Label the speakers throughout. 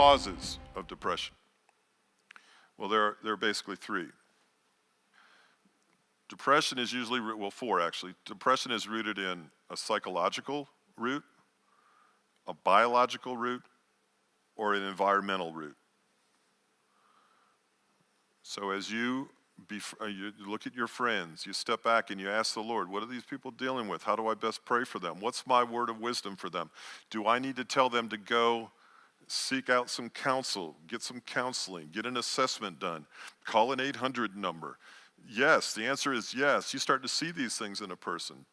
Speaker 1: causes of depression? Well, there are basically three. Depression is usually, well, four actually. Depression is rooted in a psychological root, a biological root, or an environmental root. So as you look at your friends, you step back and you ask the Lord, what are these people dealing with? How do I best pray for them? What's my word of wisdom for them? Do I need to tell them to go seek out some counsel, get some counseling, get an assessment done, call an 800 number? Yes, the answer is yes. You start to see these things in a person.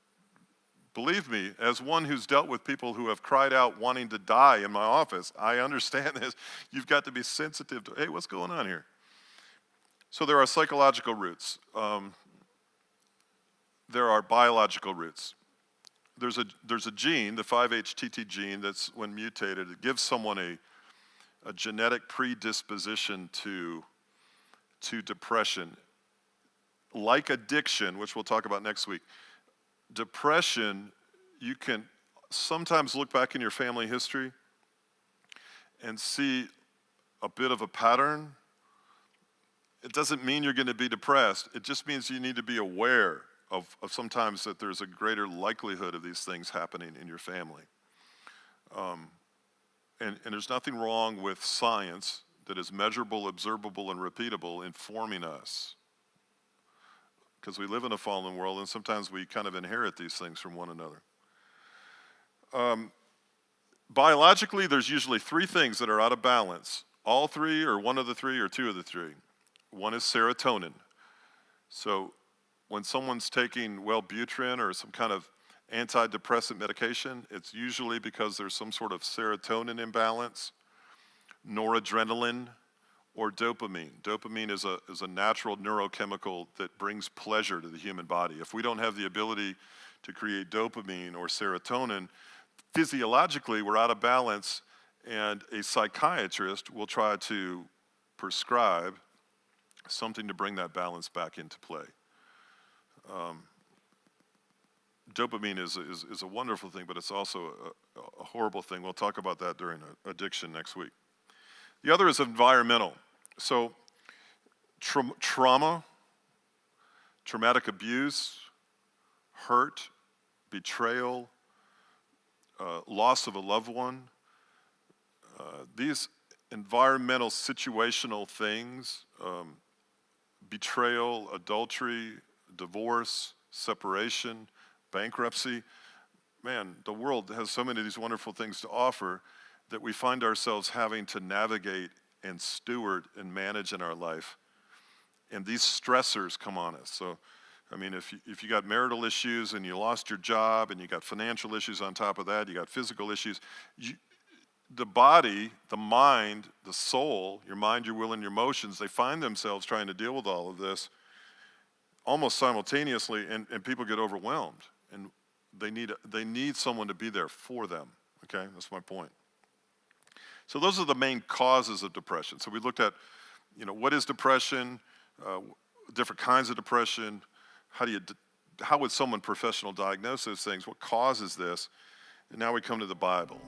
Speaker 1: Believe me, as one who's dealt with people who have cried out wanting to die in my office, I understand this. You've got to be sensitive to, hey, what's going on here? So there are psychological roots. There are biological roots. There's a gene, the 5-HTT gene, that's when mutated, it gives someone a genetic predisposition to depression. Like addiction, which we'll talk about next week, depression, you can sometimes look back in your family history and see a bit of a pattern. It doesn't mean you're going to be depressed. It just means you need to be aware of sometimes that there's a greater likelihood of these things happening in your family. And there's nothing wrong with science that is measurable, observable, and repeatable informing us. Because we live in a fallen world, and sometimes we kind of inherit these things from one another. Biologically, there's usually three things that are out of balance. All three, or one of the three, or two of the three. One is serotonin. So when someone's taking Wellbutrin or some kind of antidepressant medication, it's usually because there's some sort of serotonin imbalance, noradrenaline, or dopamine. Dopamine is a natural neurochemical that brings pleasure to the human body. If we don't have the ability to create dopamine or serotonin, physiologically we're out of balance, and a psychiatrist will try to prescribe something to bring that balance back into play. Dopamine is a wonderful thing, but it's also a horrible thing. We'll talk about that during addiction next week. The other is environmental. So trauma, traumatic abuse, hurt, betrayal, loss of a loved one, these environmental situational things, betrayal, adultery, divorce, separation, bankruptcy. Man, the world has so many of these wonderful things to offer that we find ourselves having to navigate and steward and manage in our life. And these stressors come on us. So, I mean, if you got marital issues and you lost your job and you got financial issues on top of that, you got physical issues, the body, the mind, the soul, your mind, your will, and your emotions, they find themselves trying to deal with all of this almost simultaneously, and people get overwhelmed. And they need someone to be there for them, okay? That's my point. So those are the main causes of depression. So we looked at, what is depression, different kinds of depression, how would someone professional diagnose those things, what causes this, and now we come to the Bible.